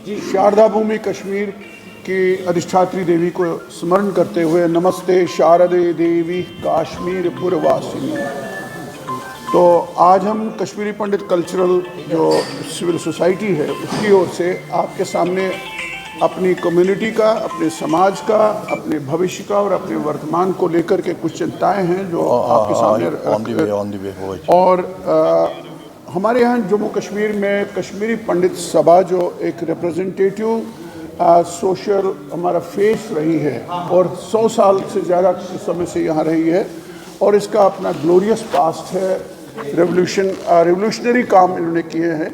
शारदा भूमि कश्मीर की अधिष्ठात्री देवी को स्मरण करते हुए नमस्ते शारदे देवी काश्मीर पुरवासिनी। तो आज हम कश्मीरी पंडित कल्चरल जो सिविल सोसाइटी है उसकी ओर से आपके सामने अपनी कम्युनिटी का, अपने समाज का, अपने भविष्य का और अपने वर्तमान को लेकर के कुछ चिंताएं हैं जो आपके सामने और हमारे यहाँ जम्मू कश्मीर में कश्मीरी पंडित सभा जो एक रिप्रेजेंटेटिव सोशल हमारा फेस रही है और 100 साल से ज़्यादा समय से यहाँ रही है और इसका अपना ग्लोरियस पास्ट है। रेवोल्यूशनरी काम इन्होंने किए हैं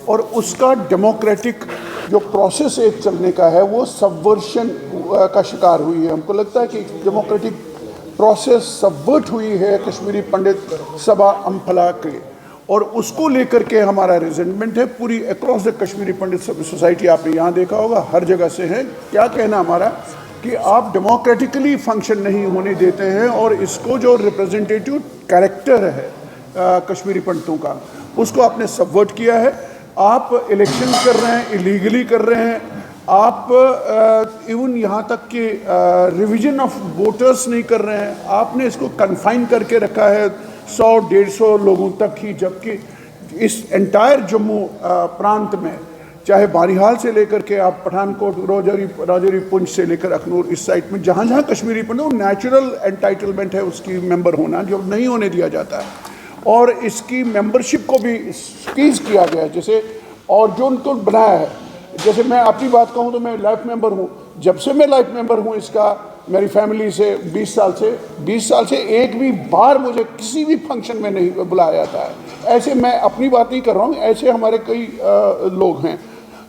और उसका डेमोक्रेटिक जो प्रोसेस एक चलने का है वो सबवर्शन का शिकार हुई है। हमको लगता है कि डेमोक्रेटिक प्रोसेस सबवर्ट हुई है कश्मीरी पंडित सभा अम्फला के, और उसको लेकर के हमारा रिजेंटमेंट है पूरी across the Kashmiri Pandit society. आपने यहाँ देखा होगा हर जगह से है। क्या कहना हमारा कि आप डेमोक्रेटिकली फंक्शन नहीं होने देते हैं और इसको जो रिप्रेजेंटेटिव कैरेक्टर है कश्मीरी पंडितों का उसको आपने सबवर्ट किया है। आप इलेक्शन कर रहे हैं, इलीगली कर रहे हैं। आप इवन यहाँ तक कि रिवीजन ऑफ वोटर्स नहीं कर रहे हैं। आपने इसको कन्फाइन करके रखा है 100-150 लोगों तक ही, जबकि इस एंटायर जम्मू प्रांत में चाहे बारिहाल से लेकर के आप पठानकोट, राजौरी, पुंछ से लेकर अखनूर, इस साइड में जहाँ जहाँ कश्मीरी पंडित नेचुरल एंटाइटलमेंट है उसकी मेंबर होना जो नहीं होने दिया जाता है, और इसकी मेंबरशिप को भी स्क्वीज़ किया गया है जैसे, और जो उनको बनाया है। जैसे मैं अपनी बात कहूँ तो मैं लाइफ मेंबर हूँ। जब से मैं लाइफ मेंबर हूँ इसका, मेरी फैमिली से 20 साल से एक भी बार मुझे किसी भी फंक्शन में नहीं बुलाया जाता है। ऐसे मैं अपनी बात नहीं कर रहा हूँ, ऐसे हमारे कई लोग हैं।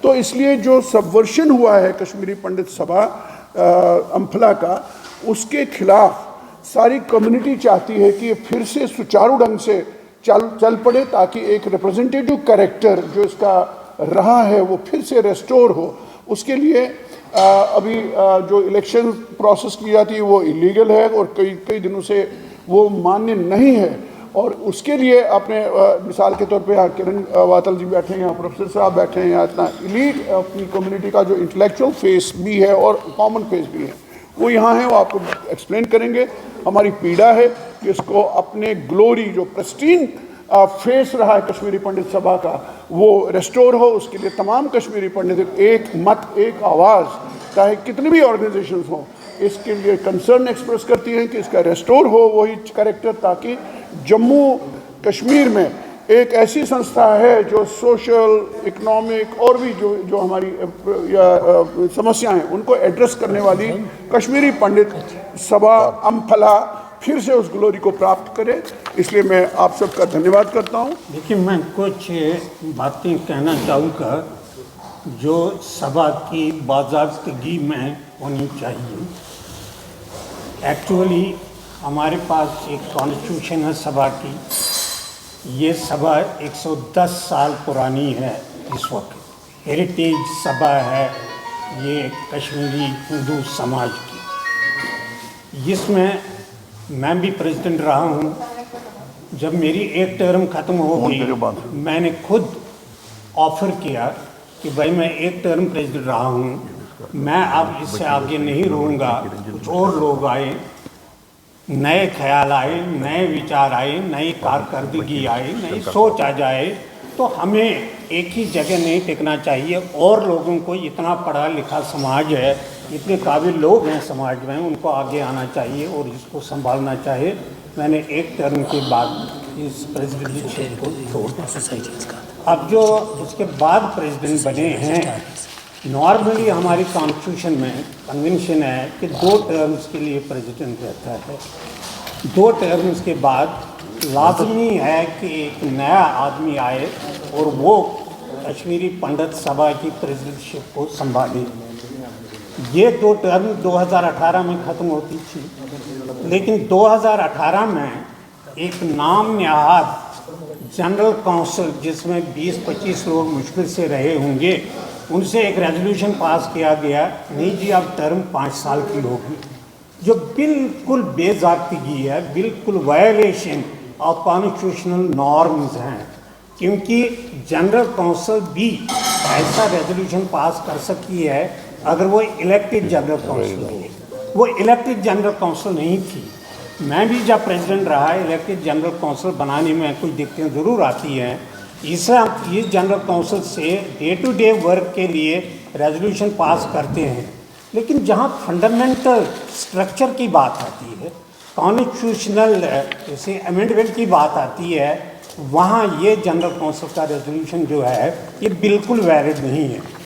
तो इसलिए जो सबवर्शन हुआ है कश्मीरी पंडित सभा अम्फला का, उसके खिलाफ सारी कम्युनिटी चाहती है कि फिर से सुचारू ढंग से चल पड़े ताकि एक रिप्रेजेंटेटिव कैरेक्टर जो इसका रहा है वो फिर से रेस्टोर हो। उसके लिए अभी जो इलेक्शन प्रोसेस की जाती है वो इलीगल है और कई दिनों से वो मान्य नहीं है, और उसके लिए अपने मिसाल के तौर पे यहाँ किरण वातल जी बैठे हैं, यहाँ प्रोफेसर साहब बैठे हैं, यहाँ इतना इलीट अपनी कम्युनिटी का जो इंटेलेक्चुअल फेस भी है और कॉमन फेस भी है वो यहाँ है, वो आपको एक्सप्लेन करेंगे। हमारी पीड़ा है कि इसको अपने ग्लोरी जो प्रेस्टीन फेस रहा है कश्मीरी पंडित सभा का वो रेस्टोर हो। उसके लिए तमाम कश्मीरी पंडित एक मत, एक आवाज़, चाहे कितनी भी ऑर्गेनाइजेशंस हों, इसके लिए कंसर्न एक्सप्रेस करती हैं कि इसका रेस्टोर हो वही कैरेक्टर, ताकि जम्मू कश्मीर में एक ऐसी संस्था है जो सोशल, इकोनॉमिक और भी जो हमारी समस्याएं हैं उनको एड्रेस करने वाली कश्मीरी पंडित सभा अम्फला फिर से उस ग्लोरी को प्राप्त करे। इसलिए मैं आप सबका धन्यवाद करता हूँ। देखिए, मैं कुछ बातें कहना चाहूँगा जो सभा की बाज़ाब्तगी में होनी चाहिए। एक्चुअली हमारे पास एक कॉन्स्टिट्यूशन है सभा की। ये सभा 110 साल पुरानी है। इस वक्त हेरिटेज सभा है ये कश्मीरी हिंदू समाज की, जिसमें मैं भी प्रेसिडेंट रहा हूँ। जब मेरी एक टर्म ख़त्म हो गई, मैंने खुद ऑफ़र किया कि भाई मैं एक टर्म प्रेसिडेंट रहा हूँ, मैं अब इससे आगे नहीं रहूँगा। कुछ और लोग आए, नए ख्याल आए, नए विचार आए, नई कारकर्दगी आए, नई सोच आ जाए, तो हमें एक ही जगह नहीं टिकना चाहिए। और लोगों को, इतना पढ़ा लिखा समाज है, इतने काबिल लोग हैं समाज में, उनको आगे आना चाहिए और इसको संभालना चाहिए। मैंने एक टर्म के बाद इस प्रेसिडेंट को छोड़ दिया। अब जो उसके बाद प्रेसिडेंट बने हैं, नॉर्मली हमारी कॉन्स्टिट्यूशन में कन्वेंशन है कि 2 टर्म्स के लिए प्रेसिडेंट रहता है। 2 टर्म्स के बाद लाजमी है कि एक नया आदमी आए और वो कश्मीरी पंडित सभा की प्रेसिडेंटशिप को संभाले। ये 2 टर्म 2018 में ख़त्म होती थी, लेकिन 2018 में एक नाम नहाद जनरल काउंसिल, जिसमें 20-25 लोग मुश्किल से रहे होंगे, उनसे एक रेजोल्यूशन पास किया गया, नहीं जी अब टर्म 5 साल की होगी, जो बिल्कुल बेज़ाब्तिगी है, बिल्कुल वायलेशन ऑफ कॉन्स्टिट्यूशनल नॉर्म्स हैं। क्योंकि जनरल काउंसिल भी ऐसा रेजोल्यूशन पास कर सकती है अगर वो इलेक्टेड जनरल काउंसिल है। वो इलेक्टेड जनरल काउंसिल नहीं थी। मैं भी जब प्रेसिडेंट रहा, इलेक्टेड जनरल काउंसिल बनाने में कुछ दिक्कतें ज़रूर आती हैं। इस जनरल काउंसिल से डे टू डे वर्क के लिए रेजोल्यूशन पास करते हैं, लेकिन जहाँ फंडामेंटल स्ट्रक्चर की बात आती है, कॉन्स्टिट्यूशनल जैसे अमेंडमेंट की बात आती है, वहाँ ये जनरल काउंसिल का रेजोल्यूशन जो है ये बिल्कुल वैलिड नहीं है।